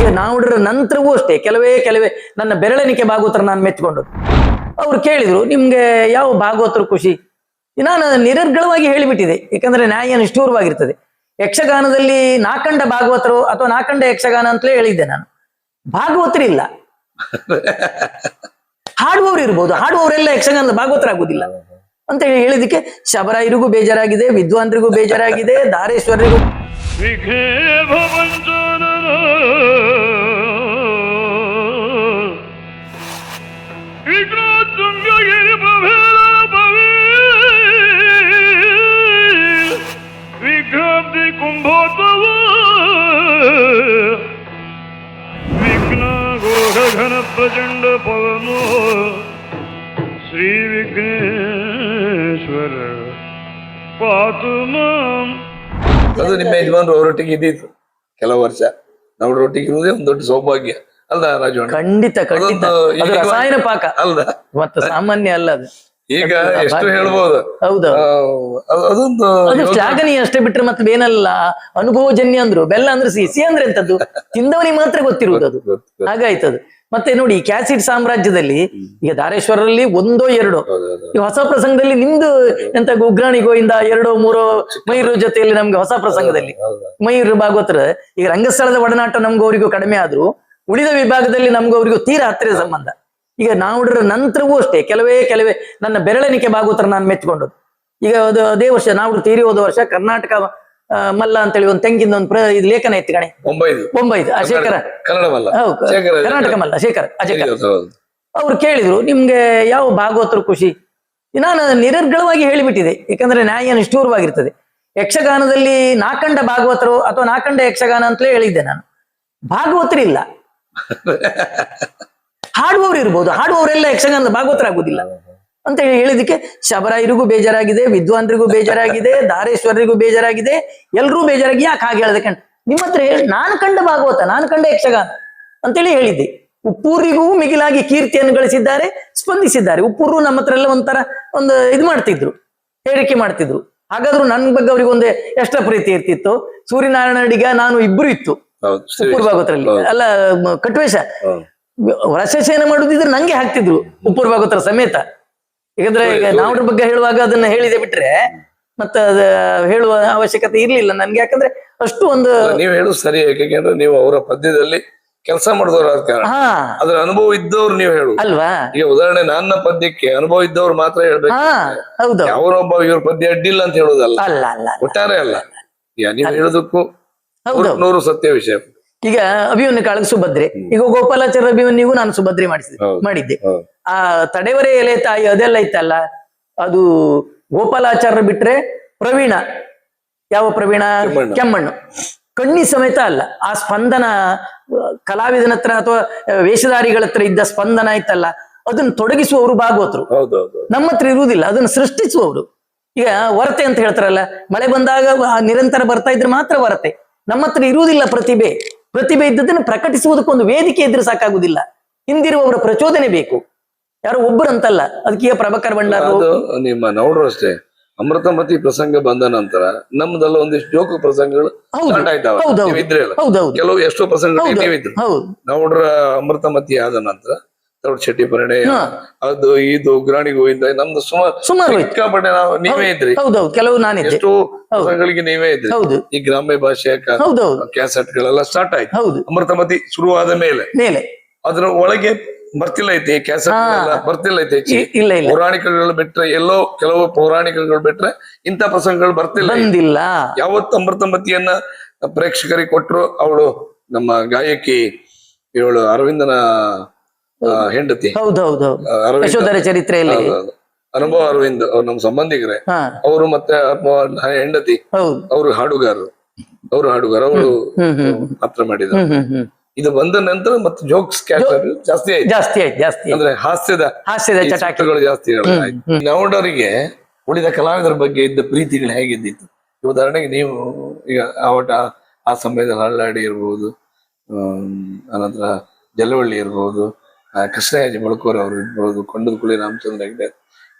ಈಗ ನಾವುಡ್ರ ನಂತರವೂ ಅಷ್ಟೇ ಕೆಲವೇ ನನ್ನ ಬೆರಳೆಣಿಕೆ ಭಾಗವತರ ನಾನು ಮೆಚ್ಕೊಂಡದ್ದು. ಅವ್ರು ಕೇಳಿದ್ರು ನಿಮ್ಗೆ ಯಾವ ಭಾಗವತರು ಖುಷಿ? ನಾನು ನಿರರ್ಗಳವಾಗಿ ಹೇಳಿಬಿಟ್ಟಿದೆ, ಯಾಕಂದ್ರೆ ನ್ಯಾಯ ನಿಷ್ಠೂರವಾಗಿರ್ತದೆ. ಯಕ್ಷಗಾನದಲ್ಲಿ ನಾಕಂಡ ಭಾಗವತರು ಅಥವಾ ನಾಕಂಡ ಯಕ್ಷಗಾನ ಅಂತಲೇ ಹೇಳಿದ್ದೆ ನಾನು. ಭಾಗವತರಿಲ್ಲ, ಹಾಡುವವರು ಇರ್ಬೋದು, ಹಾಡುವವರೆಲ್ಲ ಯಕ್ಷಗಾನದ ಭಾಗವತರಾಗುವುದಿಲ್ಲ ಅಂತ ಹೇಳಿದಕ್ಕೆ ಶಬರಾಯರಿಗೂ ಬೇಜಾರಾಗಿದೆ, ವಿದ್ವಾಂಸರಿಗೂ ಬೇಜಾರಾಗಿದೆ, ಧಾರೇಶ್ವರರಿಗೂ ಘನ ಪ್ರಚಂಡ ಪವನೋ ಶ್ರೀ ವಿಘ್ನೇಶ್ವರ ಪಾತು ಮಾಂ. ಅದು ನಿಮ್ಮ ಯಜಮಾನ್ರು ಅವರೊಟ್ಟಿಗೆ ಇದ್ದಿತ್ತು ಕೆಲವು ವರ್ಷ, ನಮ್ಮರೊಟ್ಟಿಗೆ ಇರುವುದೇ ಒಂದು ದೊಡ್ಡ ಸೌಭಾಗ್ಯ ಅಲ್ದ ರಾಜಣ್ಣ? ಖಂಡಿತ ಖಂಡಿತ, ಅದು ರಸಾಯನ ಪಾಕ ಅಲ್ದ, ಮತ್ತೆ ಸಾಮಾನ್ಯ ಅಲ್ಲ ಅದು. ಈಗ ಎಷ್ಟು ಹೇಳ್ಬೋದು. ಅದೊಂದು ಶ್ಲಾಘನೀಯ ಅಷ್ಟೇ ಬಿಟ್ರೆ ಮತ್ತೆ ಏನಲ್ಲ. ಅನುಭವಜನ್ಯ ಅಂದ್ರು, ಬೆಲ್ಲ ಅಂದ್ರೆ ಸಿಹಿ ಅಂದ್ರೆ ಎಂತದ್ದು ತಿಂದವನಿಗೆ ಮಾತ್ರ ಗೊತ್ತಿರುವುದು ಅದು. ಹಾಗಾಯ್ತದು. ಮತ್ತೆ ನೋಡಿ, ಕ್ಯಾಸಿಡ್ ಸಾಮ್ರಾಜ್ಯದಲ್ಲಿ ಈಗ ಧಾರೇಶ್ವರಲ್ಲಿ ಒಂದೋ ಎರಡೋ, ಈ ಹೊಸ ಪ್ರಸಂಗದಲ್ಲಿ ನಿಮ್ದು ಎಂತ ಉಗ್ರಾಣಿ ಗೋವಿಂದ ಎರಡೋ ಮೂರೋ ಮಯೂರ ಜೊತೆಯಲ್ಲಿ ನಮ್ಗೆ ಹೊಸ ಪ್ರಸಂಗದಲ್ಲಿ ಮಯೂರ ಭಾಗವತರ ಈಗ ರಂಗಸ್ಥಳದ ಒಡನಾಟ ನಮ್ಗೂ ಅವರಿಗೂ ಕಡಿಮೆ ಆದ್ರೂ ಉಳಿದ ವಿಭಾಗದಲ್ಲಿ ನಮ್ಗೂ ಅವರಿಗೂ ತೀರಾ ಹತ್ತಿರ ಸಂಬಂಧ. ಈಗ ನಾವುಡ್ರ ನಂತರವೂ ಅಷ್ಟೇ ಕೆಲವೇ ನನ್ನ ಬೆರಳೆಣಿಕೆ ಭಾಗವತರ ನಾನು ಮೆಚ್ಕೊಂಡದ್ದು. ಈಗ ಅದೇ ವರ್ಷ ನಾವುಡ್ರು ತೀರಿ ಹೋದ ವರ್ಷ ಕರ್ನಾಟಕ ಮಲ್ಲ ಅಂತೇಳಿ ಒಂದು ತೆಂಗಿನ ಒಂದು ಇದು ಲೇಖನ ಇತ್ತು ಕಣೆ, ಬೊಂಬೈದು ಶೇಖರ, ಕರ್ನಾಟಕ ಮಲ್ಲ ಶೇಖರ ಅಜೇಕರ್. ಅವ್ರು ಕೇಳಿದ್ರು ನಿಮ್ಗೆ ಯಾವ ಭಾಗವತರು ಖುಷಿ? ನಾನು ನಿರರ್ಗಳವಾಗಿ ಹೇಳಿಬಿಟ್ಟಿದೆ, ಯಾಕಂದ್ರೆ ನ್ಯಾಯ ನಿಷ್ಠೂರವಾಗಿರ್ತದೆ. ಯಕ್ಷಗಾನದಲ್ಲಿ ನಾಕಂಡ ಭಾಗವತರು ಅಥವಾ ನಾಕಂಡ ಯಕ್ಷಗಾನ ಅಂತಲೇ ಹೇಳಿದ್ದೆ ನಾನು. ಭಾಗವತರಿಲ್ಲ, ಹಾಡುವವರು ಇರ್ಬೋದು, ಹಾಡುವವರೆಲ್ಲ ಯಕ್ಷಗಾನದ ಭಾಗವತರಾಗುವುದಿಲ್ಲ ಅಂತ ಹೇಳಿದಕ್ಕೆ ಶಬರಾಯರಿಗೂ ಬೇಜಾರಾಗಿದೆ, ವಿದ್ವಾಂಸರಿಗೂ ಬೇಜಾರಾಗಿದೆ, ಧಾರೇಶ್ವರರಿಗೂ ಬೇಜಾರಾಗಿದೆ, ಎಲ್ರೂ ಬೇಜಾರಾಗಿ ಯಾಕೆ ಹಾಗೆ ಹೇಳ್ದೆ ಕಣ್ ನಿಮ್ಮ ಹತ್ರ ಹೇಳಿ, ನಾನು ಕಂಡ ಭಾಗವತ, ನಾನು ಕಂಡ ಯಕ್ಷಗಾನ ಅಂತೇಳಿ ಹೇಳಿದ್ದೆ. ಉಪ್ಪೂರಿಗೂ ಮಿಗಿಲಾಗಿ ಕೀರ್ತಿಯನ್ನು ಗಳಿಸಿದ್ದಾರೆ, ಸ್ಪಂದಿಸಿದ್ದಾರೆ. ಉಪ್ಪೂರು ನಮ್ಮ ಹತ್ರ ಎಲ್ಲ ಒಂಥರ ಒಂದು ಇದು ಮಾಡ್ತಿದ್ರು, ಹೇಳಿಕೆ ಮಾಡ್ತಿದ್ರು. ಹಾಗಾದ್ರೂ ನನ್ನ ಬಗ್ಗೆ ಅವ್ರಿಗೆ ಒಂದು ಎಷ್ಟ ಪ್ರೀತಿ ಇರ್ತಿತ್ತು. ಸೂರ್ಯನಾರಾಯಣ ಅಡಿಗ ನಾನು ಇಬ್ರು ಇತ್ತು ಉಪ್ಪೂರು ಭಾಗವತರಲ್ಲಿ, ಅಲ್ಲ ಕಟ್ವೇಶ ರಸಸೇನ ಮಾಡುದಿದ್ರೆ ನಂಗೆ ಹಾಕ್ತಿದ್ರು ಉಪ್ಪೂರು ಭಾಗವತರ ಸಮೇತ. ಯಾಕಂದ್ರೆ ಈಗ ನಾವುಡ್ರ ಬಗ್ಗೆ ಹೇಳುವಾಗ ಅದನ್ನ ಹೇಳಿದೆ ಬಿಟ್ರೆ ಮತ್ತೆ ಅದ ಹೇಳುವ ಅವಶ್ಯಕತೆ ಇರ್ಲಿಲ್ಲ ನನ್ಗೆ, ಯಾಕಂದ್ರೆ ಅಷ್ಟು ಒಂದು ನೀವು ಹೇಳುದು ಸರಿ. ಯಾಕೆಂದ್ರೆ ನೀವು ಅವರ ಪದ್ಯದಲ್ಲಿ ಕೆಲಸ ಮಾಡಿದವರು ಆದ ಕಾರಣ ಅದ್ರ ಅನುಭವ ಇದ್ದವ್ರು ನೀವು ಹೇಳು ಅಲ್ವಾ. ಈಗ ಉದಾಹರಣೆ ನನ್ನ ಪದ್ಯಕ್ಕೆ ಅನುಭವ ಇದ್ದವ್ರು ಮಾತ್ರ ಹೇಳ್ಬೇಕು. ಹೌದು, ಅವರೊಬ್ಬ ಇವ್ರ ಪದ್ಯ ಅಡ್ಡಿಲ್ಲ ಅಂತ ಹೇಳುದಲ್ಲ, ಒಟ್ಟಾರೆ ಅಲ್ಲ. ಈಗ ನೀವು ಹೇಳೋದಕ್ಕೂ 100 ಸತ್ಯ ವಿಷಯ. ಈಗ ಅಭಿಮನ್ಯು ಕಾಳಗ ಸುಭದ್ರೆ, ಈಗ ಗೋಪಾಲಾಚಾರ್ಯ ಅಭಿಮನ್ಯುಗೂ ನಾನು ಸುಭದ್ರೆ ಮಾಡಿದ್ದೆ. ಆ ತಡೆವರೆ ಎಲೆ ತಾಯಿ ಅದೆಲ್ಲ ಇತ್ತಲ್ಲ, ಅದು ಗೋಪಾಲಾಚಾರ್ಯ ಬಿಟ್ರೆ ಪ್ರವೀಣ, ಯಾವ ಪ್ರವೀಣ? ಕೆಮ್ಮಣ್ಣು. ಕಣ್ಣಿ ಸಮೇತ ಅಲ್ಲ, ಆ ಸ್ಪಂದನ ಕಲಾವಿದನ ಹತ್ರ ಅಥವಾ ವೇಷಧಾರಿಗಳ ಹತ್ರ ಇದ್ದ ಸ್ಪಂದನ ಇತ್ತಲ್ಲ, ಅದನ್ನ ತೊಡಗಿಸುವವರು ಭಾಗವತರು. ನಮ್ಮ ಹತ್ರ ಇರುವುದಿಲ್ಲ, ಅದನ್ನ ಸೃಷ್ಟಿಸುವವರು. ಈಗ ವರತೆ ಅಂತ ಹೇಳ್ತಾರಲ್ಲ, ಮಳೆ ಬಂದಾಗ ನಿರಂತರ ಬರ್ತಾ ಇದ್ರೆ ಮಾತ್ರ ವರತೆ. ನಮ್ಮ ಹತ್ರ ಇರುವುದಿಲ್ಲ ಪ್ರತಿಭೆ ಇದ್ದದನ್ನು ಪ್ರಕಟಿಸುವುದಕ್ಕೊಂದು ವೇದಿಕೆ ಇದ್ರೆ ಸಾಕಾಗುದಿಲ್ಲ, ಹಿಂದಿರುವವರ ಪ್ರಚೋದನೆ ಬೇಕು. ಯಾರು ಒಬ್ಬರಂತಲ್ಲ. ಅದಕ್ಕೆ ಪ್ರಭಾಕರ್ ಭಂಡಾರ ನಿಮ್ಮ ನೋಡ್ರು ಅಷ್ಟೇ. ಅಮೃತಮತಿ ಪ್ರಸಂಗ ಬಂದ ನಂತರ ನಮ್ದೆಲ್ಲ ಒಂದಿಷ್ಟು ಜೋಕು ಪ್ರಸಂಗಗಳು ಕೆಲವು ಎಷ್ಟೋ ಪ್ರಸಂಗಗಳು ನೀವಿದ್ರು. ನೋಡ್ರ ಅಮೃತಮತಿ ಆದ ನಂತರ ಶೆಟ್ಟಿ ಪರಿಣಯ ಅದು ಇದು ಉಗ್ರಾಣಿ ಗೋವಿಂದ ನಮ್ದು ಸುಮಾರು ಸಿಕ್ಕಾಪಟ್ಟೆ ನಾವು ನೀವೇ ಇದ್ರಿ. ಕೆಲವು ನಾನು ಎಷ್ಟೋ ಪ್ರಸಂಗಗಳಿಗೆ ನೀವೇ ಇದ್ರಿ. ಈ ಗ್ರಾಮ್ಯ ಭಾಷೆಯ ಕ್ಯಾಸೆಟ್ ಗಳೆಲ್ಲ ಸ್ಟಾರ್ಟ್ ಆಯ್ತು. ಅಮೃತಮತಿ ಶುರುವಾದ ಮೇಲೆ ಅದ್ರ ಒಳಗೆ ಬರ್ತಿಲ್ಲ ಐತಿ, ಕ್ಯಾಸೆಟ್ ಬರ್ತಿಲ್ಲ ಐತಿ. ಪೌರಾಣಿಕಗಳು ಬಿಟ್ರೆ ಎಲ್ಲೋ ಕೆಲವು ಪೌರಾಣಿಕಗಳು ಬಿಟ್ರೆ ಇಂಥ ಪ್ರಸಂಗಗಳು ಬರ್ತಿಲ್ಲ. ಯಾವತ್ತು ಅಮೃತಮತಿಯನ್ನ ಪ್ರೇಕ್ಷಕರಿಗೆ ಕೊಟ್ರು, ಅವಳು ನಮ್ಮ ಗಾಯಕಿ ಇವಳು ಅರವಿಂದನ ಹೆಂಡತಿ, ಚರಿತ್ರೆಯಲ್ಲಿ ಅನುಭವ ಅರವಿಂದ್ ಅವ್ರು ನಮ್ಮ ಸಂಬಂಧಿಕರೇ. ಅವರು ಮತ್ತೆ ಹೆಂಡತಿ ಅವರು ಹಾಡುಗಾರರು, ಅವಳು ಪಾತ್ರ ಮಾಡಿದ್ರು. ಇದು ಬಂದ ನಂತರ ಮತ್ತೆ ಜೋಕ್ಸ್ ಜಾಸ್ತಿ ಆಯ್ತು. ಅಂದ್ರೆ ಹಾಸ್ಯದ ಚಟಾಕಿಗಳು ಜಾಸ್ತಿ ಆಯ್ತು. ನವಡವರಿಗೆ ಉಳಿದ ಕಲಾವಿದರ ಬಗ್ಗೆ ಇದ್ದ ಪ್ರೀತಿಗಳು ಹೇಗಿದ್ದಿತ್ತು? ಉದಾಹರಣೆಗೆ ನೀವು ಈಗ ಆ ಸಮಯದಲ್ಲಿ ಹಳ್ಳಾಡಿ ಇರ್ಬೋದು, ಅನಂತರ ಜಲವಳ್ಳಿ ಇರ್ಬೋದು, ಕೃಷ್ಣರಾಜ ಮೊಳಕೂರ್ ಅವರು ಇರ್ಬೋದು, ಕೊಂಡದ ಕುಳಿ ರಾಮಚಂದ್ರ ಹೆಗ್ಡೆ,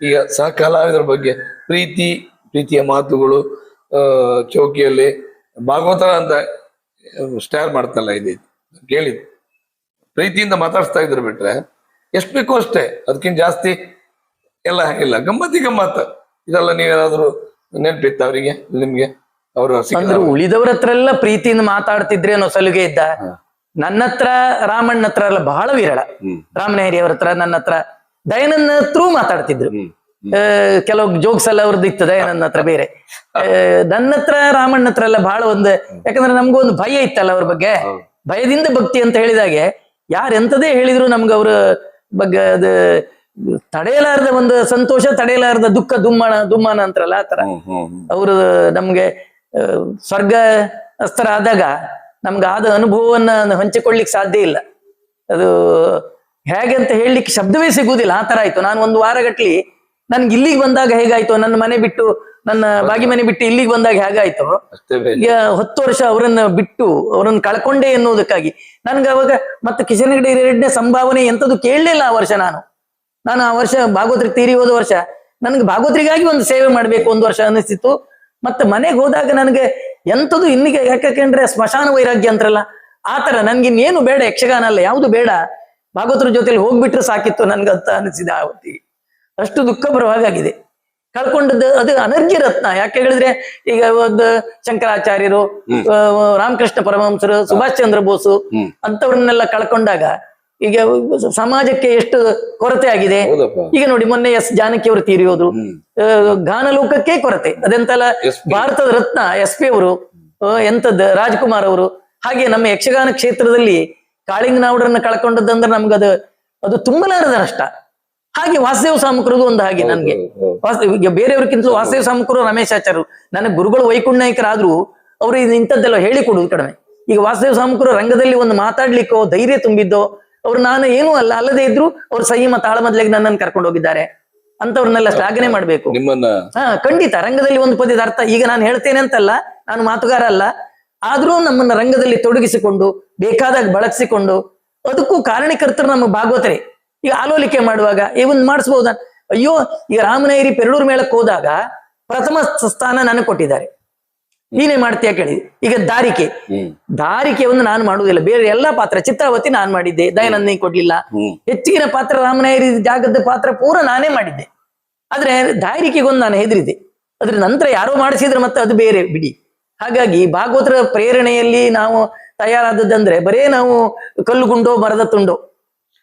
ಈಗ ಸಹ ಕಲಾವಿದರ ಬಗ್ಗೆ ಪ್ರೀತಿಯ ಮಾತುಗಳು ಚೌಕಿಯಲ್ಲಿ ಭಾಗವತ ಅಂತ ಸ್ಟಾರ್ ಮಾಡ್ತಲ್ಲ ಇದ್ದಿತ್ತು. ಕೇಳಿದ್ದು ಪ್ರೀತಿಯಿಂದ ಮಾತಾಡ್ಸ್ತಾ ಇದ್ರು ಬಿಟ್ರೆ ಎಷ್ಟು ಬೇಕೋ ಅಷ್ಟೇ, ಅದಕ್ಕಿಂತ ಜಾಸ್ತಿ ಎಲ್ಲ ಇಲ್ಲ. ಗಮ್ಮತ್ ಇದೆಲ್ಲ ನೀವೇನಾದ್ರು ನೆನ್ಪಿತ್ತ ಅವರಿಗೆ ನಿಮ್ಗೆ? ಅವರು ಅಂದ್ರೆ ಉಳಿದವ್ರ ಹತ್ರ ಎಲ್ಲ ಪ್ರೀತಿಯಿಂದ ಮಾತಾಡ್ತಿದ್ರೆ ಅನ್ನೋ ಸಲುಗೆ ಇದ್ದ. ನನ್ನ ಹತ್ರ ರಾಮಣ್ಣ ಹತ್ರ ಎಲ್ಲ ಬಹಳ ವಿರಳ. ರಾಮನಹರಿ ಅವ್ರ ಹತ್ರ, ನನ್ನ ಹತ್ರ, ದಯಾನಂದ ಹತ್ರ ಮಾತಾಡ್ತಿದ್ರು. ಕೆಲವು ಜೋಕ್ಸ್ ಎಲ್ಲ ಅವ್ರದ್ದು ಇತ್ತು ದಯಾನಂದ ಹತ್ರ ಬೇರೆ. ನನ್ನ ಹತ್ರ ರಾಮಣ್ಣ ಹತ್ರ ಎಲ್ಲ ಬಹಳ ಒಂದು, ಯಾಕಂದ್ರೆ ನಮ್ಗೊಂದು ಭಯ ಇತ್ತಲ್ಲ ಅವ್ರ ಬಗ್ಗೆ, ಭಯದಿಂದ ಭಕ್ತಿ ಅಂತ ಹೇಳಿದಾಗೆ ಯಾರು ಎಂತದೇ ಹೇಳಿದ್ರು ನಮ್ಗೆ ಅವ್ರ ಬಗ್ಗೆ ಅದು ತಡೆಯಲಾರದ ಒಂದು ಸಂತೋಷ, ತಡೆಯಲಾರದ ದುಃಖ, ದುಮ್ಮಾನ ಅಂತಾರಲ್ಲ ಆ ತರ. ಅವರು ನಮ್ಗೆ ಸ್ವರ್ಗ ಆದಾಗ ನಮ್ಗೆ ಆದ ಅನುಭವವನ್ನ ಹಂಚಿಕೊಳ್ಳಿಕ್ ಸಾಧ್ಯ ಇಲ್ಲ. ಅದು ಹೇಗೆ ಅಂತ ಹೇಳಲಿಕ್ಕೆ ಶಬ್ದವೇ ಸಿಗುವುದಿಲ್ಲ, ಆ ತರ ಆಯ್ತು. ನಾನು ಒಂದು ವಾರಗಟ್ಲಿ ನನ್ಗೆ ಇಲ್ಲಿಗೆ ಬಂದಾಗ ಹೇಗಾಯ್ತು, ನನ್ನ ಮನೆ ಬಿಟ್ಟು, ನನ್ನ ಬಾಗಿ ಮನೆ ಬಿಟ್ಟು ಇಲ್ಲಿಗೆ ಬಂದಾಗ ಹೇಗಾಯ್ತು, ಈಗ 10 ವರ್ಷ ಅವರನ್ನ ಬಿಟ್ಟು ಅವರನ್ನ ಕಳ್ಕೊಂಡೆ ಎನ್ನುವುದಕ್ಕಾಗಿ ನನ್ಗೆ ಅವಾಗ ಮತ್ತೆ ಕಿಶನ್ ಹೆಗ್ಡೆ 2ನೇ ಸಂಭಾವನೆ ಎಂತದ್ದು ಕೇಳಲಿಲ್ಲ ಆ ವರ್ಷ. ನಾನು ಆ ವರ್ಷ ಭಾಗವತ್ರಿಗೆ ತೀರಿ ಹೋದ ವರ್ಷ ನನ್ಗೆ ಭಾಗವತ್ರಿಗಾಗಿ ಒಂದು ಸೇವೆ ಮಾಡ್ಬೇಕು 1 ವರ್ಷ ಅನಿಸ್ತಿತ್ತು. ಮತ್ತೆ ಮನೆಗೆ ಹೋದಾಗ ನನಗೆ ಎಂತದ್ದು ಇನ್ನಿಗೆ, ಯಾಕಂದ್ರೆ ಸ್ಮಶಾನ ವೈರಾಗ್ಯ ಅಂತಾರಲ್ಲ ಆ ತರ, ನನ್ಗೆ ಇನ್ನೇನು ಬೇಡ, ಯಕ್ಷಗಾನ ಅಲ್ಲ ಯಾವುದು ಬೇಡ, ಭಾಗವತರ ಜೊತೆಲಿ ಹೋಗ್ಬಿಟ್ರೆ ಸಾಕಿತ್ತು ನನ್ಗಂತ ಅನಿಸಿದೆ ಆ ಹೊತ್ತಿಗೆ. ಅಷ್ಟು ದುಃಖ ಬರುವಾಗಿದೆ. ಕಳ್ಕೊಂಡದ್ದು ಅದು ಅನರ್ಘ್ಯ ರತ್ನ. ಯಾಕೆ ಹೇಳಿದ್ರೆ ಈಗ ಒಂದು ಶಂಕರಾಚಾರ್ಯರು, ರಾಮಕೃಷ್ಣ ಪರಮಹಂಸರು, ಸುಭಾಷ್ ಚಂದ್ರ ಬೋಸು ಅಂತವ್ರನ್ನೆಲ್ಲ ಕಳ್ಕೊಂಡಾಗ ಈಗ ಸಮಾಜಕ್ಕೆ ಎಷ್ಟು ಕೊರತೆ ಆಗಿದೆ. ಈಗ ನೋಡಿ ಮೊನ್ನೆ ಎಸ್ ಜಾನಕಿ ಅವರು ತೀರಿ ಹೋದ್ರು, ಗಾನಲೋಕಕ್ಕೆ ಕೊರತೆ. ಅದೆಂತಲ್ಲ ಭಾರತದ ರತ್ನ SP ಅವರು, ಎಂತದ್ ರಾಜ್ಕುಮಾರ್ ಅವರು. ಹಾಗೆ ನಮ್ಮ ಯಕ್ಷಗಾನ ಕ್ಷೇತ್ರದಲ್ಲಿ ಕಾಳಿಂಗನವರನ್ನ ಕಳ್ಕೊಂಡದಂದ್ರೆ ನಮ್ಗದು ಅದು ತುಂಬಲಾರದ ನಷ್ಟ. ಹಾಗೆ ವಾಸುದೇವ ಸಾಮುಕರದು ಒಂದು ಹಾಗೆ ನನ್ಗೆ ಈಗ ಬೇರೆಯವ್ರಕ್ಕಿಂತಲೂ ವಾಸುದೇವ ಸಾಮುಕರು, ರಮೇಶಾಚಾರ್ಯರು ನನಗೆ ಗುರುಗಳು, ವೈಕುಂಠ ನಾಯಕರಾದ್ರೂ ಅವರು ಇಂಥದ್ದೆಲ್ಲ ಹೇಳಿಕೊಡುದು ಕಡಿಮೆ. ಈಗ ವಾಸುದೇವ ಸಾಮುಕರು ರಂಗದಲ್ಲಿ ಒಂದು ಮಾತಾಡ್ಲಿಕ್ಕೋ ಧೈರ್ಯ ತುಂಬಿದ್ದೋ, ಅವ್ರು ನಾನು ಏನೂ ಅಲ್ಲದೆ ಇದ್ರು ಅವ್ರು ಸಂಯಮ ತಾಳಮದ್ಲೆಗೆ ನನ್ನನ್ನು ಕರ್ಕೊಂಡು ಹೋಗಿದ್ದಾರೆ. ಅಂತವ್ರನ್ನೆಲ್ಲ ಶ್ಲಾಘನೆ ಮಾಡ್ಬೇಕು. ಖಂಡಿತ ರಂಗದಲ್ಲಿ ಒಂದು ಪದ್ಯದ ಅರ್ಥ ಈಗ ನಾನು ಹೇಳ್ತೇನೆ ಅಂತಲ್ಲ, ನಾನು ಮಾತುಗಾರ ಅಲ್ಲ, ಆದ್ರೂ ನಮ್ಮನ್ನ ರಂಗದಲ್ಲಿ ತೊಡಗಿಸಿಕೊಂಡು ಬೇಕಾದಾಗ ಬಳಸಿಕೊಂಡು ಅದಕ್ಕೂ ಕಾರಣೀಕರ್ತರು ನಮ್ಮ ಭಾಗವತರೇ. ಈಗ ಆಲೋಲಿಕೆ ಮಾಡುವಾಗ ಇವನ್ ಮಾಡಿಸ್ಬಹುದ? ಅಯ್ಯೋ, ಈಗ ರಾಮನಹರಿ ಪೆರಳೂರು ಮೇಳಕ್ಕೆ ಹೋದಾಗ ಪ್ರಥಮ ಸ್ಥಾನ ನನಗೆ ಕೊಟ್ಟಿದ್ದಾರೆ. ನೀನೇ ಮಾಡ್ತೀಯ ಕೇಳಿ. ಈಗ ದಾರಿಕೆಯನ್ನು ನಾನು ಮಾಡುವುದಿಲ್ಲ, ಬೇರೆ ಎಲ್ಲಾ ಪಾತ್ರ, ಚಿತ್ರಾವತಿ ನಾನ್ ಮಾಡಿದ್ದೆ, ದಯಾನಂದ ಕೊಡ್ಲಿಲ್ಲ. ಹೆಚ್ಚಿನ ಪಾತ್ರ ರಾಮನಹರಿ ಜಾಗದ ಪಾತ್ರ ಪೂರ ನಾನೇ ಮಾಡಿದ್ದೆ. ಆದ್ರೆ ದಾರಿಕೆಗೊಂದು ನಾನು ಹೆದರಿದೆ. ಅದ್ರ ನಂತರ ಯಾರೋ ಮಾಡಿಸಿದ್ರೆ ಮತ್ತೆ ಅದು ಬೇರೆ ಬಿಡಿ. ಹಾಗಾಗಿ ಭಾಗವತರ ಪ್ರೇರಣೆಯಲ್ಲಿ ನಾವು ತಯಾರಾದದ್ದಂದ್ರೆ ಬರೇ ನಾವು ಕಲ್ಲುಗುಂಡೋ ಮರದ ತುಂಡೋ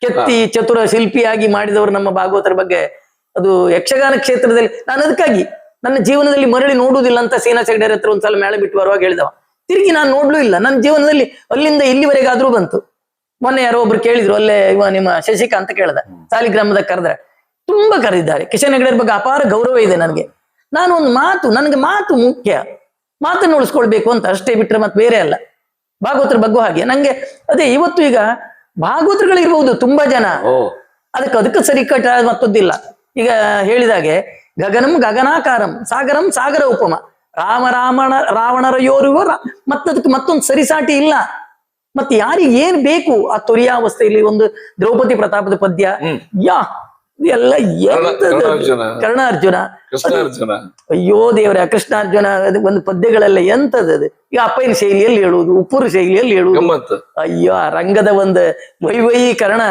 ಕೆತ್ತಿ ಚತುರ ಶಿಲ್ಪಿಯಾಗಿ ಮಾಡಿದವರು ನಮ್ಮ ಭಾಗವತರ ಬಗ್ಗೆ. ಅದು ಯಕ್ಷಗಾನ ಕ್ಷೇತ್ರದಲ್ಲಿ ನಾನು ಅದಕ್ಕಾಗಿ ನನ್ನ ಜೀವನದಲ್ಲಿ ಮರಳಿ ನೋಡುವುದಿಲ್ಲ ಅಂತ ಸೇನಾ ಹೆಗ್ಡೆ ಹತ್ರ ಒಂದ್ಸಲ ಮೇಳ ಬಿಟ್ಟು ಬರುವಾಗ ಹೇಳಿದವ. ತಿರುಗಿ ನಾನು ನೋಡ್ಲೂ ಇಲ್ಲ ನನ್ನ ಜೀವನದಲ್ಲಿ, ಅಲ್ಲಿಂದ ಇಲ್ಲಿವರೆಗಾದ್ರೂ ಬಂತು. ಮೊನ್ನೆ ಯಾರೋ ಒಬ್ರು ಕೇಳಿದ್ರು, ಅಲ್ಲೇ ಇವ ನಿಮ್ಮ ಶಶಿಕಾಂತ್ ಕೇಳ್ದ, ಸಾಲಿಗ್ರಾಮದಾಗ ಕರೆದ್ರೆ ತುಂಬಾ ಕರೆದಿದ್ದಾರೆ. ಕಿಶನ್ ಹೆಗ್ಡೆ ಬಗ್ಗೆ ಅಪಾರ ಗೌರವ ಇದೆ ನನಗೆ. ನಾನು ಒಂದು ನನಗೆ ಮಾತು ಮುಖ್ಯ, ಮಾತನ್ನು ಉಳಿಸ್ಕೊಳ್ಬೇಕು ಅಂತ ಅಷ್ಟೇ, ಬಿಟ್ರೆ ಮತ್ತೆ ಬೇರೆ ಅಲ್ಲ. ಭಾಗವತರ ಬಗ್ಗೆ ಹಾಗೆ ನಂಗೆ ಅದೇ. ಇವತ್ತು ಈಗ ಭಾಗವತರುಗಳಿರ್ಬಹುದು ತುಂಬಾ ಜನ, ಅದಕ್ಕೆ ಸರಿ ಕಟ್ಟ ಮತ್ತೊಂದಿಲ್ಲ. ಈಗ ಹೇಳಿದಾಗೆ ಗಗನಂ ಗಗನಾಕಾರಂ, ಸಾಗರಂ ಸಾಗರ ಉಪಮ, ರಾವಣರ ಯೋರಿಗೋ ಮತ್ತದಕ್ಕೆ ಮತ್ತೊಂದು ಸರಿಸಾಟಿ ಇಲ್ಲ. ಮತ್ತೆ ಯಾರಿಗೆ ಏನ್ ಬೇಕು ಆ ತುರಿಯಾವಸ್ಥೆಯಲ್ಲಿ ಒಂದು ದ್ರೌಪದಿ ಪ್ರತಾಪದ ಪದ್ಯ, ಎಲ್ಲ ಕರ್ಣಾರ್ಜುನ, ಅಯ್ಯೋ ದೇವರೇ, ಕೃಷ್ಣಾರ್ಜುನ ಒಂದು ಪದ್ಯಗಳೆಲ್ಲ ಎಂತದದು. ಈಗ ಅಪ್ಪಯ್ಯನ ಶೈಲಿಯಲ್ಲಿ ಹೇಳುವುದು, ಉಪ್ಪುರು ಶೈಲಿಯಲ್ಲಿ ಹೇಳುವುದು. ಅಯ್ಯೋ, ಆ ರಂಗದ ಒಂದು ವೈವೈಕರಣ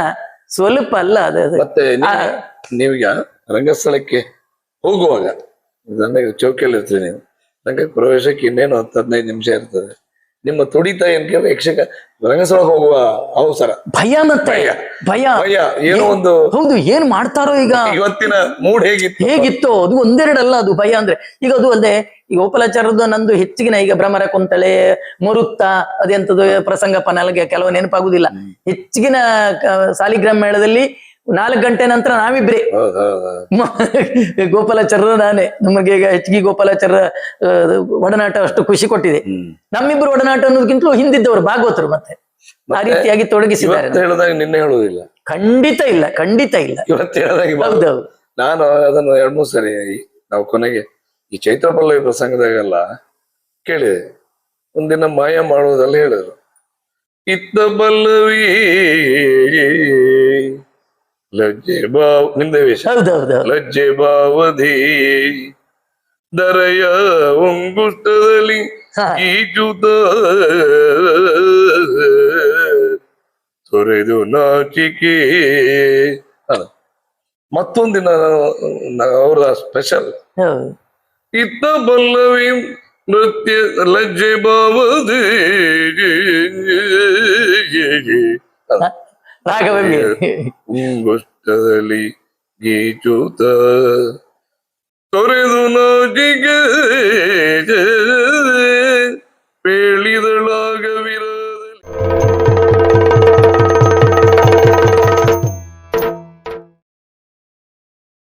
ಸ್ವಲ್ಪ ಅಲ್ಲ ಅದು. ಮತ್ತೆ ನೀವೀಗ ರಂಗಸ್ಥಳಕ್ಕೆ ಹೋಗುವಾಗ ನನಗೆ ಚೌಕಿಯಲ್ಲಿ ಇರ್ತೀವಿ, ನೀವು ನಂಗೆ ಪ್ರವೇಶಕ್ಕೆ ಇನ್ನೇನು 10-15 ನಿಮಿಷ ಇರ್ತದೆ. ನಿಮ್ಮ ತುಡಿತ ಏನ್ಕೆ ಯಕ್ಷಕ ರಂಗಸ್ಥಳ ಹೋಗುವ ಅವಸರ, ಭಯ, ಮತ್ತೆ ಭಯ ಏನೋ ಒಂದು. ಹೌದು, ಏನ್ ಮಾಡ್ತಾರೋ ಈಗ. ಇವತ್ತಿನ ಮೂಡ್ ಹೇಗಿತ್ತು ಅದು ಒಂದೆರಡಲ್ಲ, ಅದು ಭಯ ಅಂದ್ರೆ. ಈಗ ಅದು ಅಲ್ಲದೆ ಈಗ ಗೋಪಾಲಾಚಾರ್ಯದ್ದು ನಂದು ಹೆಚ್ಚಿಗಿನ ಈಗ ಭ್ರಮರ ಕುಂತಳೆ, ಮುರುತ್ತ, ಅದೆಂತದ್ದು ಪ್ರಸಂಗಪ್ಪ, ನನಗೆ ಕೆಲವು ನೆನಪಾಗುದಿಲ್ಲ. ಹೆಚ್ಚಿಗಿನ ಸಾಲಿಗ್ರಾಮ ಮೇಳದಲ್ಲಿ 4 ಗಂಟೆ ನಂತರ ನಾವಿಬ್ರೆ, ಗೋಪಾಲಾಚಾರ್ಯ ನಾನೇ. ನಮಗೆ ಈಗ ಹೆಚ್ಚಿಗೆ ಗೋಪಾಲಾಚಾರ್ಯ ಒಡನಾಟ ಅಷ್ಟು ಖುಷಿ ಕೊಟ್ಟಿದೆ. ನಮ್ಮಿಬ್ರು ಒಡನಾಟ ಅನ್ನೋದಕ್ಕಿಂತಲೂ ಹಿಂದಿದ್ದವರು ಭಾಗವತರು ಮತ್ತೆ ಆ ರೀತಿಯಾಗಿ ತೊಡಗಿಸಿದ್ದಾರೆ. ನಿನ್ನೆ ಹೇಳುವುದಿಲ್ಲ, ಖಂಡಿತ ಇಲ್ಲ, ಖಂಡಿತ ಇಲ್ಲ. ಇವತ್ತು ಹೇಳಿದಾಗ ನಾನು ಅದನ್ನು 2-3 ಸರಿ ನಾವು ಕೊನೆಗೆ ಈ ಚೈತ್ರ ಪಲ್ಲವಿ ಪ್ರಸಂಗದಾಗೆಲ್ಲ ಕೇಳಿದೆ. ಒಂದಿನ ಮಾಯ ಮಾಡುವುದಲ್ಲ ಹೇಳಿದ್ರು, ಇತ್ತ ಪಲ್ಲವಿ ಲಜ್ಜೆ ನಿಮ್ದೇ ವೇಷ, ಲಜ್ಜೆ ಬಾವಧಿ ದರೆಯ ಒಂಗುಷ್ಟದಲ್ಲಿ ಈಜುದ ತೊರೆದು ನಾಚಿಕೆ ಅದ. ಮತ್ತೊಂದಿನ ಅವರ ಸ್ಪೆಷಲ್ ಹೌದು. ಇತ್ತ ಪಲ್ಲವಿ ನೃತ್ಯ ಲಜ್ಜೆ ಬಾವದೆ ರಾಘವಲ್ಲಿ ಗುಷ್ಟದಲ್ಲಿ ಗೀಚೂತ ತೊರೆದು ನಾಚಿಕೆ ಪೇಳಿದ